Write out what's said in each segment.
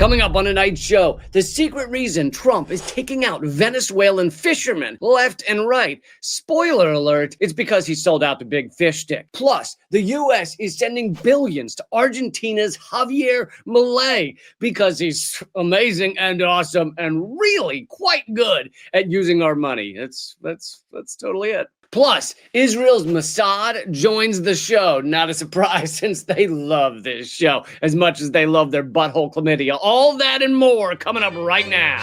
Coming up on tonight's show, the secret reason Trump is taking out Venezuelan fishermen left and right. Spoiler alert, it's because he sold out the big fish stick. Plus, the U.S. is sending billions to Argentina's Javier Milei because he's amazing and awesome and really quite good at using our money. That's totally it. Plus, Israel's Mossad joins the show. Not a surprise since they love this show as much as they love their butthole chlamydia. All that and more coming up right now.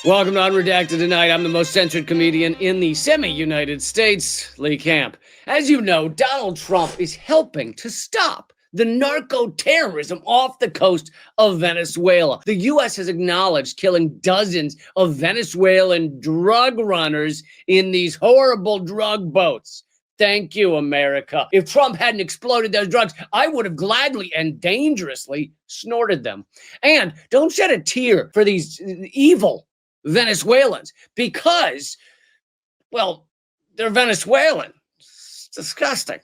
Welcome to Unredacted Tonight. I'm the most censored comedian in the semi-United States, Lee Camp. As you know, Donald Trump is helping to stop the narco-terrorism off the coast of Venezuela. The U.S. has acknowledged killing dozens of Venezuelan drug runners in these horrible drug boats. Thank you, America. If Trump hadn't exploded those drugs, I would have gladly and dangerously snorted them. And don't shed a tear for these evil Venezuelans because, well, they're Venezuelan. It's disgusting.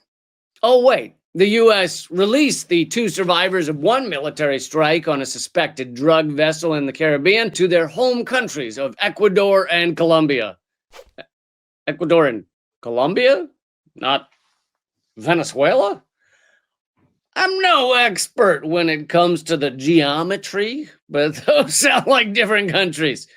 Oh, wait. The U.S. released the two survivors of one military strike on a suspected drug vessel in the Caribbean to their home countries of Ecuador and Colombia. Ecuador and Colombia? Not Venezuela? I'm no expert when it comes to the geometry, but those sound like different countries.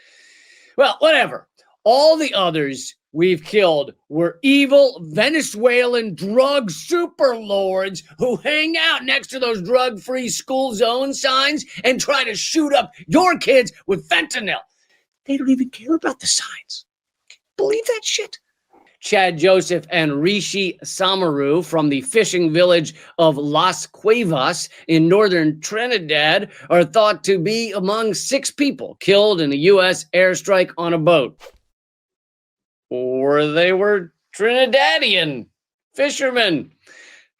Well, whatever. All the others we've killed were evil Venezuelan drug superlords who hang out next to those drug-free school zone signs and try to shoot up your kids with fentanyl. They don't even care about the signs. Believe that shit? Chad Joseph and Rishi Samaru from the fishing village of Las Cuevas in northern Trinidad are thought to be among 6 people killed in a U.S. airstrike on a boat. Or they were Trinidadian fishermen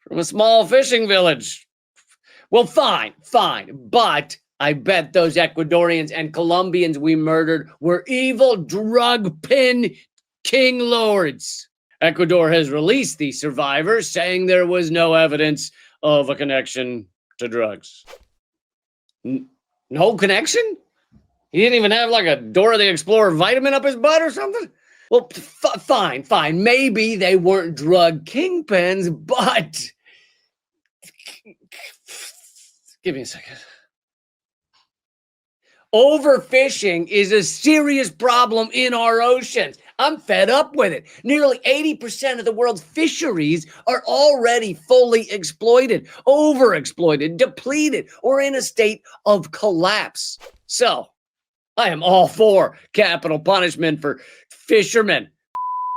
from a small fishing village. Well, fine, but I bet those Ecuadorians and Colombians we murdered were evil drug pin king lords. Ecuador has released the survivors, saying there was no evidence of a connection to drugs. No connection? He didn't even have like a Dora the Explorer vitamin up his butt or something? Well, fine. Maybe they weren't drug kingpins, but give me a second. Overfishing is a serious problem in our oceans. I'm fed up with it. Nearly 80% of the world's fisheries are already fully exploited, overexploited, depleted, or in a state of collapse. So, I am all for capital punishment for fishermen.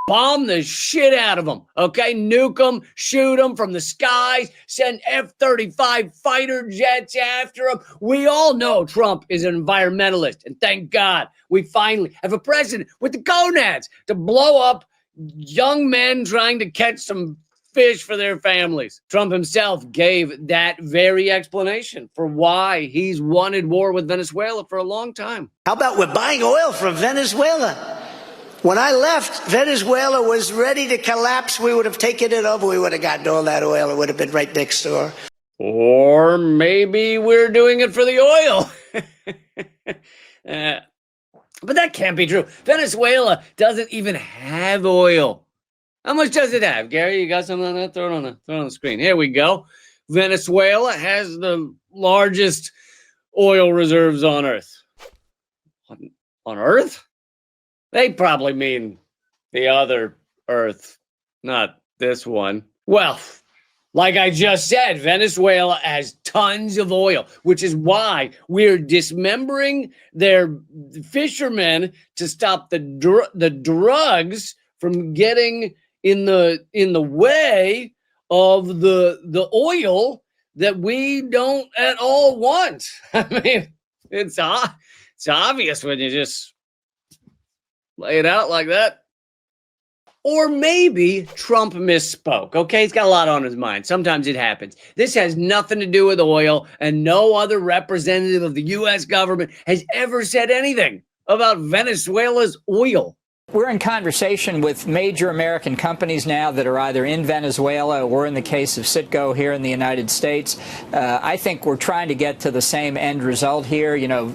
Bomb the shit out of them, okay? Nuke them, shoot them from the skies, send F-35 fighter jets after them. We all know Trump is an environmentalist, and thank God we finally have a president with the gonads to blow up young men trying to catch some fish for their families. Trump himself gave that very explanation for why he's wanted war with Venezuela for a long time. How about we're buying oil from Venezuela? When I left, Venezuela was ready to collapse. We would have taken it over. We would have gotten all that oil. It would have been right next door. Or maybe we're doing it for the oil. But that can't be true. Venezuela doesn't even have oil. How much does it have? Gary, you got something on that? Throw it on the screen. Here we go. Venezuela has the largest oil reserves on Earth. On Earth? They probably mean the other Earth, not this one. Well, like I just said, Venezuela has tons of oil, which is why we're dismembering their fishermen to stop the drugs from getting in the way of the oil that we don't at all want. I mean, it's obvious when you just lay it out like that. Or maybe Trump misspoke, okay? He's got a lot on his mind. Sometimes it happens. This has nothing to do with oil, and no other representative of the U.S. government has ever said anything about Venezuela's oil. We're in conversation with major American companies now that are either in Venezuela or, in the case of Citgo, here in the United States. I think we're trying to get to the same end result here. You know,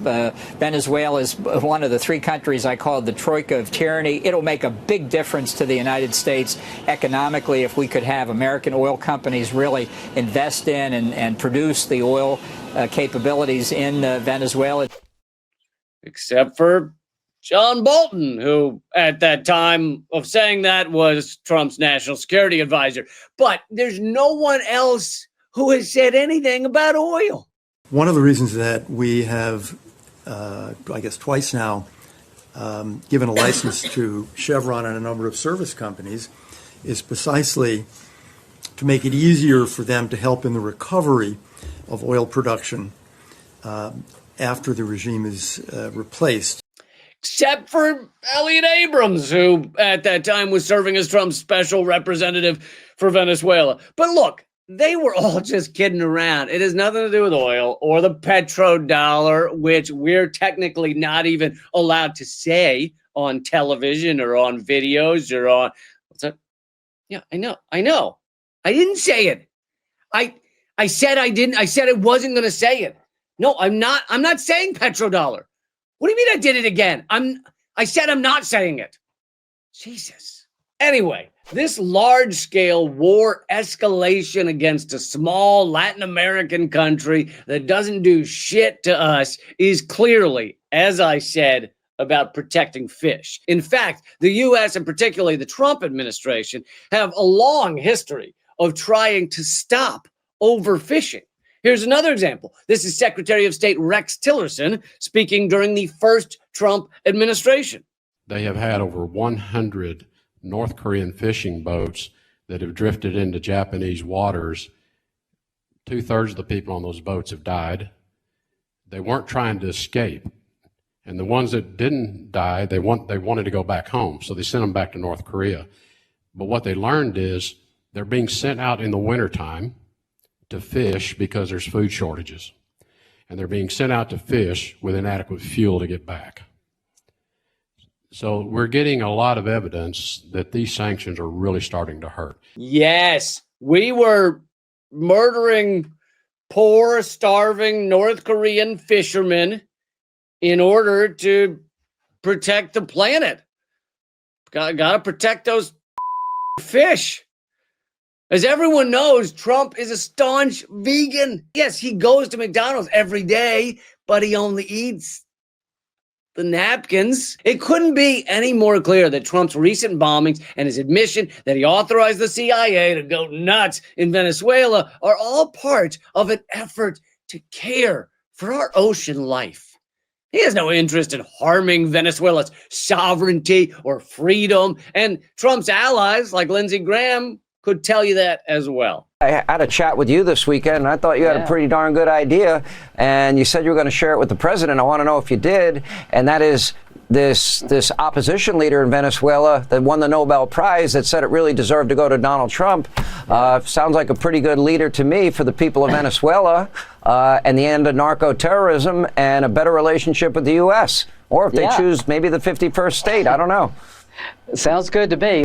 Venezuela is one of the three countries I call the troika of tyranny. It'll make a big difference to the United States economically if we could have American oil companies really invest in and produce the oil capabilities in Venezuela. Except for John Bolton, who at that time of saying that was Trump's national security advisor. But there's no one else who has said anything about oil. One of the reasons that we have, I guess twice now, given a license to Chevron and a number of service companies is precisely to make it easier for them to help in the recovery of oil production after the regime is replaced. Except for Elliot Abrams, who at that time was serving as Trump's special representative for Venezuela. But look, they were all just kidding around. It has nothing to do with oil or the petrodollar, which we're technically not even allowed to say on television or on videos or on... What's that? Yeah, I know. I didn't say it. I said I didn't. I said I wasn't going to say it. No, I'm not saying petrodollar. What do you mean I did it again? I said I'm not saying it. Jesus. Anyway, this large-scale war escalation against a small Latin American country that doesn't do shit to us is clearly, as I said, about protecting fish. In fact, the U.S. and particularly the Trump administration have a long history of trying to stop overfishing. Here's another example. This is Secretary of State Rex Tillerson speaking during the first Trump administration. They have had over 100 North Korean fishing boats that have drifted into Japanese waters. 2/3 of the people on those boats have died. They weren't trying to escape. And the ones that didn't die, they wanted to go back home, so they sent them back to North Korea. But what they learned is they're being sent out in the wintertime to fish because there's food shortages. And they're being sent out to fish with inadequate fuel to get back. So we're getting a lot of evidence that these sanctions are really starting to hurt. Yes, we were murdering poor, starving North Korean fishermen in order to protect the planet. Gotta protect those fish. As everyone knows, Trump is a staunch vegan. Yes, he goes to McDonald's every day, but he only eats the napkins. It couldn't be any more clear that Trump's recent bombings and his admission that he authorized the CIA to go nuts in Venezuela are all part of an effort to care for our ocean life. He has no interest in harming Venezuela's sovereignty or freedom, and Trump's allies like Lindsey Graham could tell you that as well. I had a chat with you this weekend, and I thought you had a pretty darn good idea, and you said you were going to share it with the president. I want to know if you did, and that is this opposition leader in Venezuela that won the Nobel Prize that said it really deserved to go to Donald Trump. Sounds like a pretty good leader to me for the people of Venezuela and the end of narco-terrorism and a better relationship with the U.S. Or if they choose maybe the 51st state, I don't know. Sounds good to me.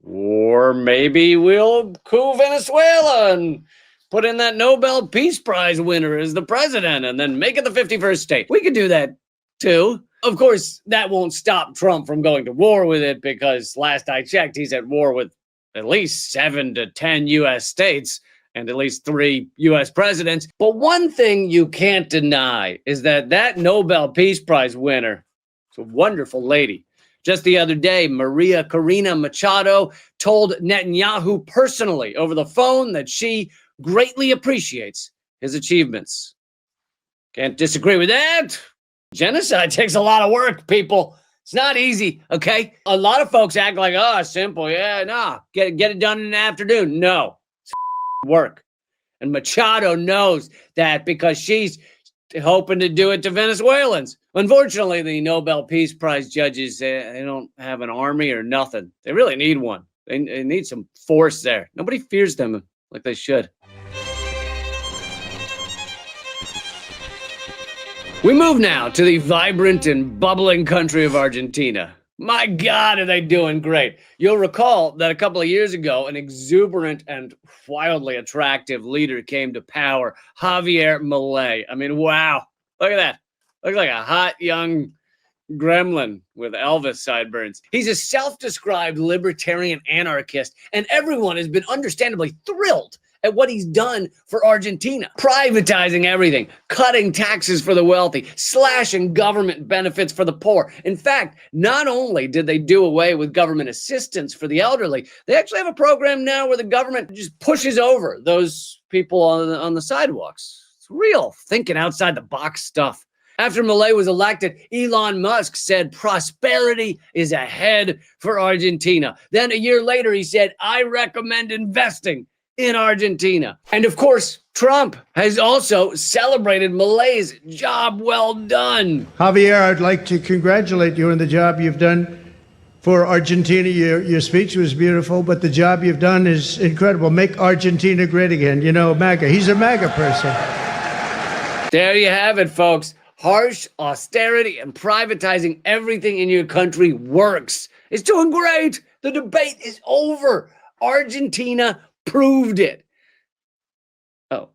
Or maybe we'll coup Venezuela and put in that Nobel Peace Prize winner as the president and then make it the 51st state. We could do that too. Of course, that won't stop Trump from going to war with it because last I checked, he's at war with at least 7 to 10 U.S. states and at least 3 U.S. presidents. But one thing you can't deny is that Nobel Peace Prize winner is a wonderful lady. Just the other day, Maria Corina Machado told Netanyahu personally over the phone that she greatly appreciates his achievements. Can't disagree with that. Genocide takes a lot of work, people. It's not easy, okay? A lot of folks act like, oh, simple. Yeah, nah, get it done in an afternoon. No, it's work. And Machado knows that because she's hoping to do it to Venezuelans. Unfortunately, the Nobel Peace Prize judges, they don't have an army or nothing. They really need one. They need some force there. Nobody fears them like they should. We move now to the vibrant and bubbling country of Argentina. My God, are they doing great? You'll recall that a couple of years ago, an exuberant and wildly attractive leader came to power, Javier Milei. I mean, wow. Look at that. Looks like a hot young gremlin with Elvis sideburns. He's a self-described libertarian anarchist, and everyone has been understandably thrilled at what he's done for Argentina. Privatizing everything, cutting taxes for the wealthy, slashing government benefits for the poor. In fact, not only did they do away with government assistance for the elderly, they actually have a program now where the government just pushes over those people on the sidewalks. It's real thinking outside the box stuff. After Milei was elected, Elon Musk said prosperity is ahead for Argentina. Then a year later, he said, I recommend investing in Argentina. And of course, Trump has also celebrated Milei's job well done. Javier, I'd like to congratulate you on the job you've done for Argentina. Your speech was beautiful, but the job you've done is incredible. Make Argentina great again. You know, MAGA. He's a MAGA person. There you have it, folks. Harsh austerity and privatizing everything in your country works. It's doing great. The debate is over. Argentina proved it. Oh,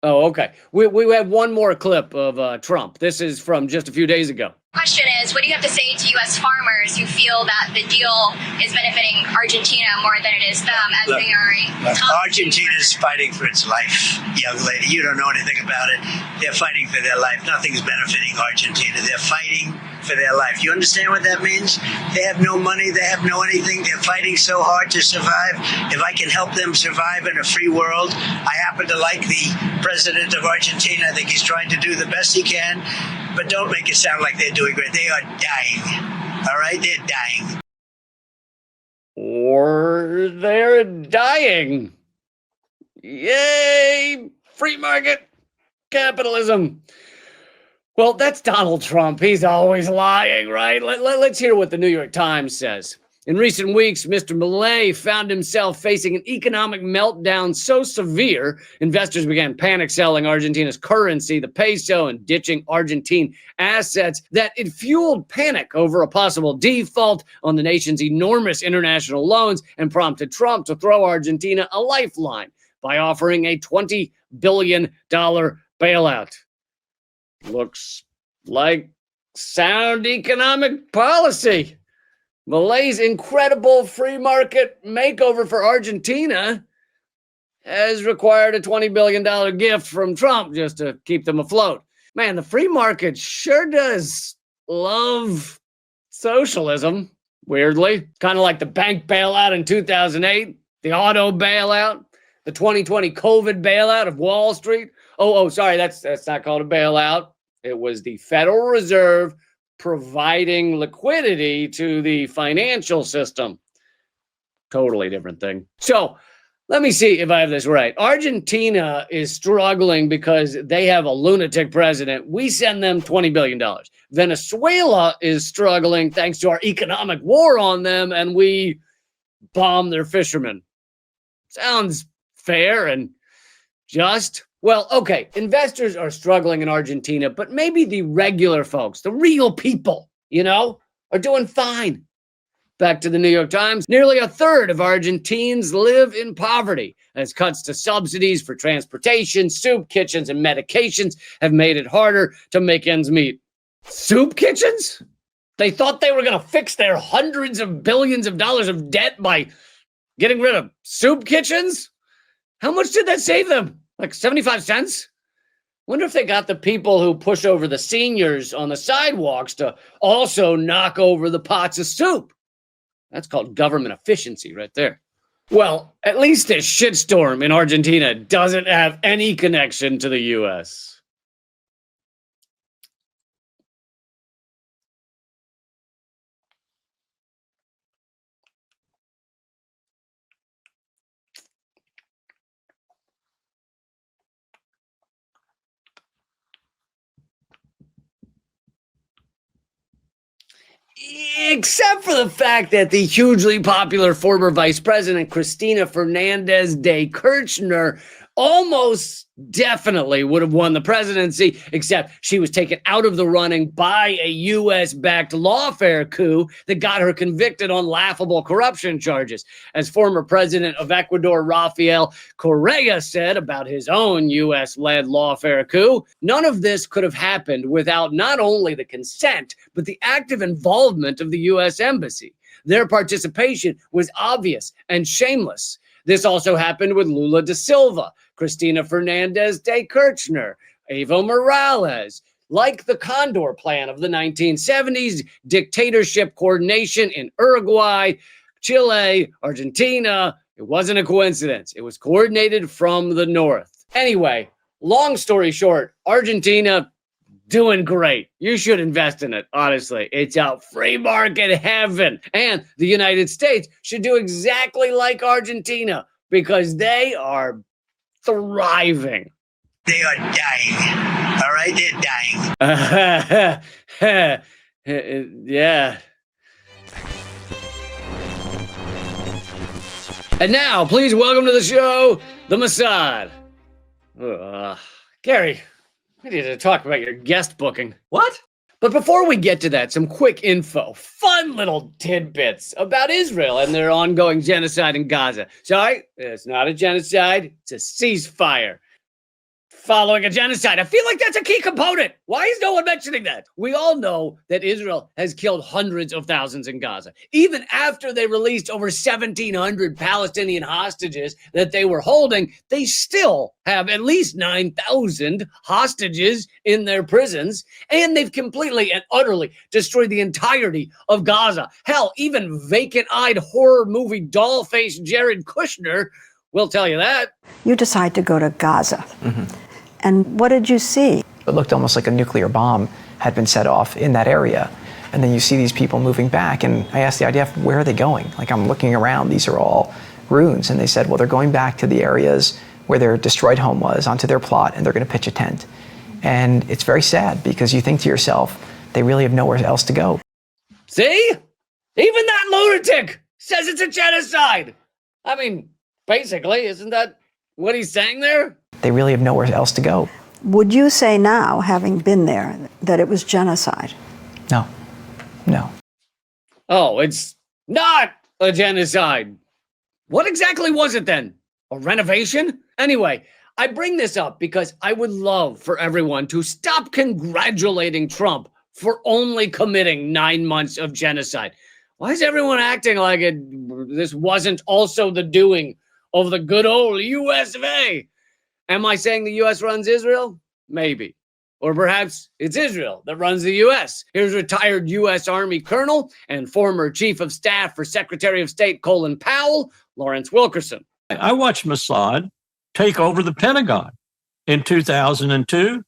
okay. We have one more clip of Trump. This is from just a few days ago. Question is, what do you have to say to U.S. farmers who feel that the deal is benefiting Argentina more than it is them, as they are Argentina's fighting for its life, young lady. You don't know anything about it. They're fighting for their life. Nothing's benefiting Argentina. They're fighting for their life. You understand what that means? They have no money. They have no anything. They're fighting so hard to survive. If I can help them survive in a free world, I happen to like the president of Argentina. I think he's trying to do the best he can. But don't make it sound like they're doing great. They are dying. All right? They're dying. Or they're dying. Yay! Free market capitalism. Well, that's Donald Trump. He's always lying, right? Let's hear what the New York Times says. In recent weeks, Mr. Milei found himself facing an economic meltdown so severe, investors began panic selling Argentina's currency, the peso, and ditching Argentine assets that it fueled panic over a possible default on the nation's enormous international loans and prompted Trump to throw Argentina a lifeline by offering a $20 billion bailout. Looks like sound economic policy. Milei's incredible free market makeover for Argentina has required a $20 billion gift from Trump just to keep them afloat. Man, the free market sure does love socialism, weirdly. Kind of like the bank bailout in 2008, the auto bailout, the 2020 COVID bailout of Wall Street. Sorry, that's not called a bailout. It was the Federal Reserve providing liquidity to the financial system. Totally different thing. So let me see if I have this right. Argentina is struggling because they have a lunatic president. We send them $20 billion. Venezuela is struggling thanks to our economic war on them, and we bomb their fishermen. Sounds fair and just. Well, okay, investors are struggling in Argentina, but maybe the regular folks, the real people, are doing fine. Back to the New York Times. Nearly a third of Argentines live in poverty, as cuts to subsidies for transportation, soup kitchens, and medications have made it harder to make ends meet. Soup kitchens? They thought they were going to fix their hundreds of billions of dollars of debt by getting rid of soup kitchens? How much did that save them? Like 75 cents? Wonder if they got the people who push over the seniors on the sidewalks to also knock over the pots of soup. That's called government efficiency right there. Well, at least this shitstorm in Argentina doesn't have any connection to the U.S. Except for the fact that the hugely popular former Vice President Cristina Fernandez de Kirchner almost definitely would have won the presidency, except she was taken out of the running by a U.S.-backed lawfare coup that got her convicted on laughable corruption charges. As former president of Ecuador, Rafael Correa, said about his own U.S.-led lawfare coup, none of this could have happened without not only the consent, but the active involvement of the U.S. Embassy. Their participation was obvious and shameless. This also happened with Lula da Silva, Cristina Fernandez de Kirchner, Evo Morales. Like the Condor Plan of the 1970s, dictatorship coordination in Uruguay, Chile, Argentina, it wasn't a coincidence. It was coordinated from the north. Anyway, long story short, Argentina doing great. You should invest in it, honestly. It's a free market heaven. And the United States should do exactly like Argentina because they are thriving. They are dying. All right? They're dying. Yeah. And now, please welcome to the show, the Mossad. Gary, we need to talk about your guest booking. What? But before we get to that, some quick info, fun little tidbits about Israel and their ongoing genocide in Gaza. Sorry, it's not a genocide, it's a ceasefire. Following a genocide. I feel like that's a key component. Why is no one mentioning that? We all know that Israel has killed hundreds of thousands in Gaza. Even after they released over 1,700 Palestinian hostages that they were holding, they still have at least 9,000 hostages in their prisons, and they've completely and utterly destroyed the entirety of Gaza. Hell, even vacant-eyed horror movie doll-faced Jared Kushner will tell you that. You decide to go to Gaza. Mm-hmm. And what did you see? It looked almost like a nuclear bomb had been set off in that area. And then you see these people moving back. And I asked the IDF, where are they going? Like, I'm looking around, these are all ruins. And they said, well, they're going back to the areas where their destroyed home was, onto their plot, and they're going to pitch a tent. And it's very sad because you think to yourself, they really have nowhere else to go. See? Even that lunatic says it's a genocide. I mean, basically, isn't that what he's saying there? They really have nowhere else to go. Would you say now, having been there, that it was genocide? No. No. Oh, it's not a genocide. What exactly was it then? A renovation? Anyway, I bring this up because I would love for everyone to stop congratulating Trump for only committing 9 months of genocide. Why is everyone acting like this wasn't also the doing of the good old US of A? Am I saying the U.S. runs Israel? Maybe. Or perhaps it's Israel that runs the U.S. Here's retired U.S. Army Colonel and former Chief of Staff for Secretary of State Colin Powell, Lawrence Wilkerson. I watched Mossad take over the Pentagon. In 2002,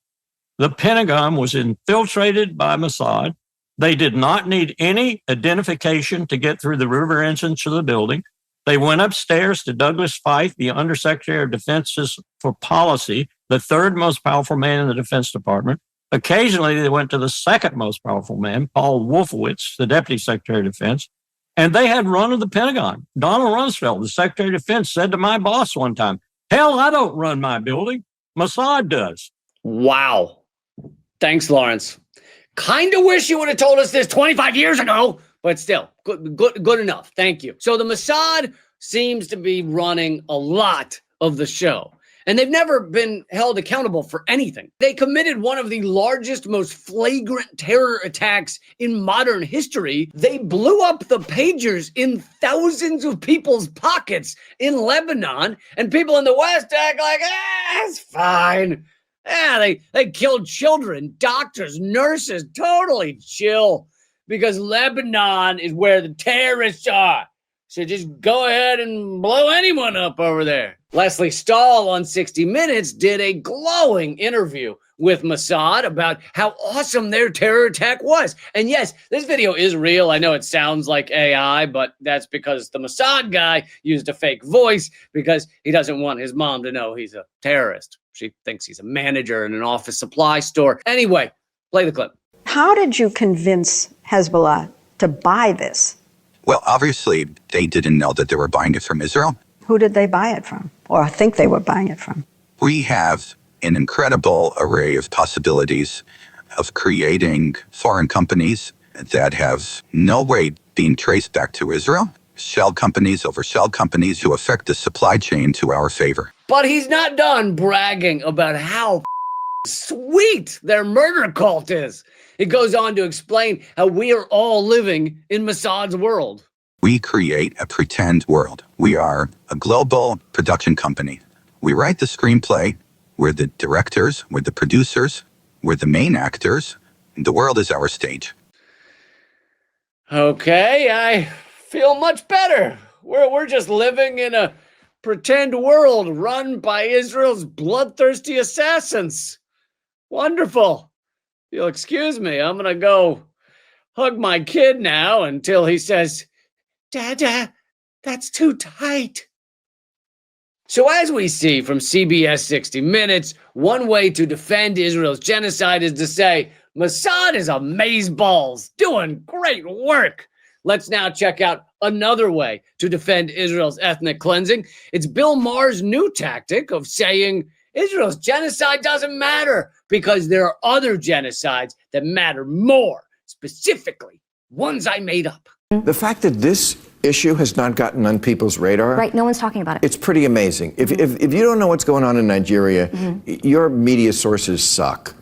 the Pentagon was infiltrated by Mossad. They did not need any identification to get through the river entrance of the building. They went upstairs to Douglas Feith, the Undersecretary of Defense for Policy, the third most powerful man in the Defense Department. Occasionally, they went to the second most powerful man, Paul Wolfowitz, the Deputy Secretary of Defense, and they had run of the Pentagon. Donald Rumsfeld, the Secretary of Defense, said to my boss one time, hell, I don't run my building. Mossad does. Wow. Thanks, Lawrence. Kind of wish you would have told us this 25 years ago. But still, good enough. Thank you. So the Mossad seems to be running a lot of the show, and they've never been held accountable for anything. They committed one of the largest, most flagrant terror attacks in modern history. They blew up the pagers in thousands of people's pockets in Lebanon, and people in the West act like, it's fine. Yeah, they killed children, doctors, nurses, totally chill. Because Lebanon is where the terrorists are. So just go ahead and blow anyone up over there. Leslie Stahl on 60 Minutes did a glowing interview with Mossad about how awesome their terror attack was. And yes, this video is real. I know it sounds like AI, but that's because the Mossad guy used a fake voice because he doesn't want his mom to know he's a terrorist. She thinks he's a manager in an office supply store. Anyway, play the clip. How did you convince Hezbollah to buy this? Well, obviously, they didn't know that they were buying it from Israel. Who did they buy it from, or think they were buying it from? We have an incredible array of possibilities of creating foreign companies that have no way being traced back to Israel, shell companies over shell companies who affect the supply chain to our favor. But he's not done bragging about how sweet their murder cult is. It goes on to explain how we are all living in Mossad's world. We create a pretend world. We are a global production company. We write the screenplay. We're the directors. We're the producers. We're the main actors. The world is our stage. Okay, I feel much better. We're just living in a pretend world run by Israel's bloodthirsty assassins. Wonderful. If you'll excuse me, I'm going to go hug my kid now until he says, Dada, that's too tight. So as we see from CBS 60 Minutes, one way to defend Israel's genocide is to say, Mossad is amazeballs, doing great work. Let's now check out another way to defend Israel's ethnic cleansing. It's Bill Maher's new tactic of saying Israel's genocide doesn't matter because there are other genocides that matter more, specifically ones I made up. The fact that this issue has not gotten on people's radar. Right, no one's talking about it. It's pretty amazing. If you don't know what's going on in Nigeria, your media sources suck.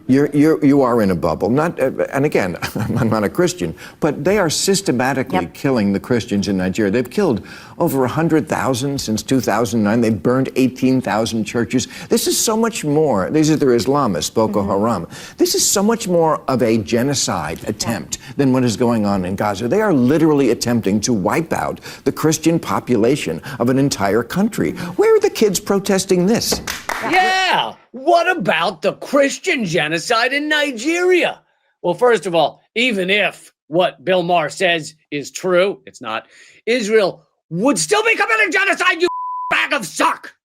You are in a bubble. And again, I'm not a Christian, but they are systematically killing the Christians in Nigeria. They've killed over 100,000 since 2009. They've burned 18,000 churches. This is so much more. These are their Islamists, Boko Haram. This is so much more of a genocide attempt than what is going on in Gaza. They are literally attempting to wipe out the Christian population of an entire country. Where are the kids protesting this? Yeah! What about the Christian genocide in Nigeria? Well, first of all, even if what Bill Maher says is true, it's not, Israel would still be committing genocide, you bag of suck!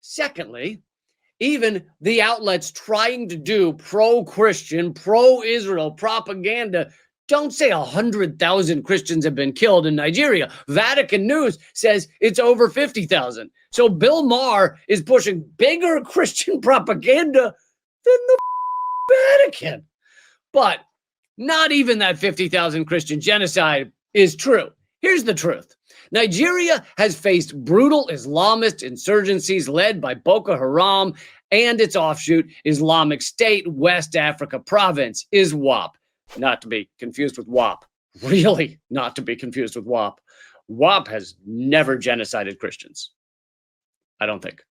Secondly, even the outlets trying to do pro-Christian, pro-Israel propaganda don't say 100,000 Christians have been killed in Nigeria. Vatican News says it's over 50,000. So Bill Maher is pushing bigger Christian propaganda than the Vatican. But not even that 50,000 Christian genocide is true. Here's the truth. Nigeria has faced brutal Islamist insurgencies led by Boko Haram and its offshoot, Islamic State West Africa Province, ISWAP. Not to be confused with WAP. Really not to be confused with WAP. WAP has never genocided Christians. I don't think.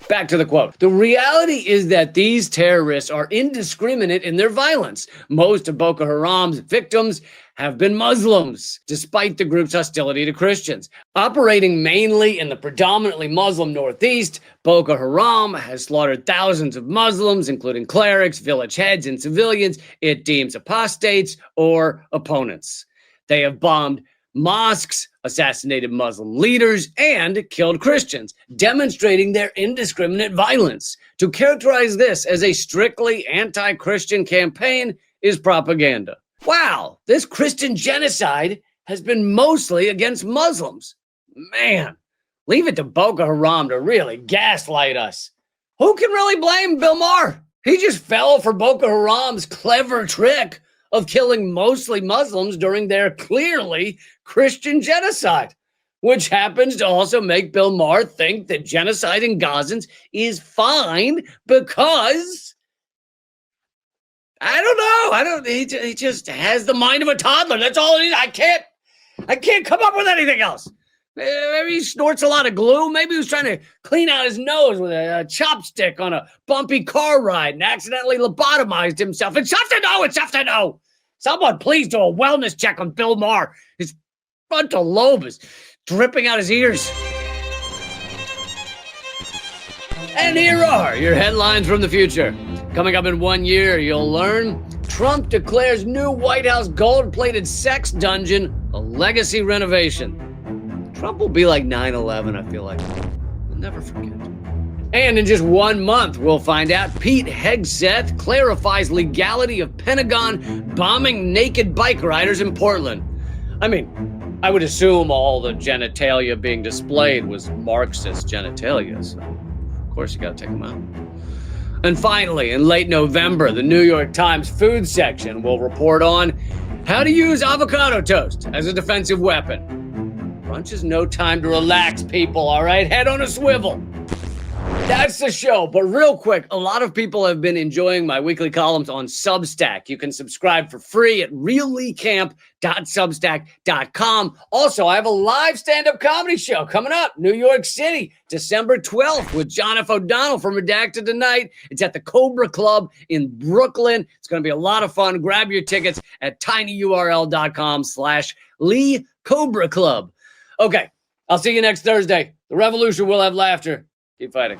Back to the quote. The reality is that these terrorists are indiscriminate in their violence. Most of Boko Haram's victims have been Muslims, despite the group's hostility to Christians. Operating mainly in the predominantly Muslim Northeast, Boko Haram has slaughtered thousands of Muslims, including clerics, village heads, and civilians it deems apostates or opponents. They have bombed mosques, assassinated Muslim leaders, and killed Christians, demonstrating their indiscriminate violence. To characterize this as a strictly anti-Christian campaign is propaganda. Wow, this Christian genocide has been mostly against Muslims. Man, leave it to Boko Haram to really gaslight us. Who can really blame Bill Maher? He just fell for Boko Haram's clever trick of killing mostly Muslims during their clearly Christian genocide, which happens to also make Bill Maher think that genociding Gazans is fine because, he just has the mind of a toddler. That's all it is. I can't come up with anything else. Maybe he snorts a lot of glue. Maybe he was trying to clean out his nose with a chopstick on a bumpy car ride and accidentally lobotomized himself. It's tough to know. Someone please do a wellness check on Bill Maher. His frontal lobe is dripping out his ears. And here are your headlines from the future. Coming up in 1 year, you'll learn Trump declares new White House gold-plated sex dungeon a legacy renovation. Trump will be like 9/11, I feel like. We'll never forget. And in just 1 month, we'll find out Pete Hegseth clarifies legality of Pentagon bombing naked bike riders in Portland. I mean, I would assume all the genitalia being displayed was Marxist genitalia, so of course course, you got to take them out. And finally, in late November, the New York Times food section will report on how to use avocado toast as a defensive weapon. Brunch is no time to relax, people, all right? Head on a swivel. That's the show. But real quick, a lot of people have been enjoying my weekly columns on Substack. You can subscribe for free at reallycamp.substack.com. Also, I have a live stand-up comedy show coming up, New York City, December 12th with John F. O'Donnell from Redacted Tonight. It's at the Cobra Club in Brooklyn. It's going to be a lot of fun. Grab your tickets at tinyurl.com/Lee Cobra Club. Okay, I'll see you next Thursday. The revolution will have laughter. Keep fighting.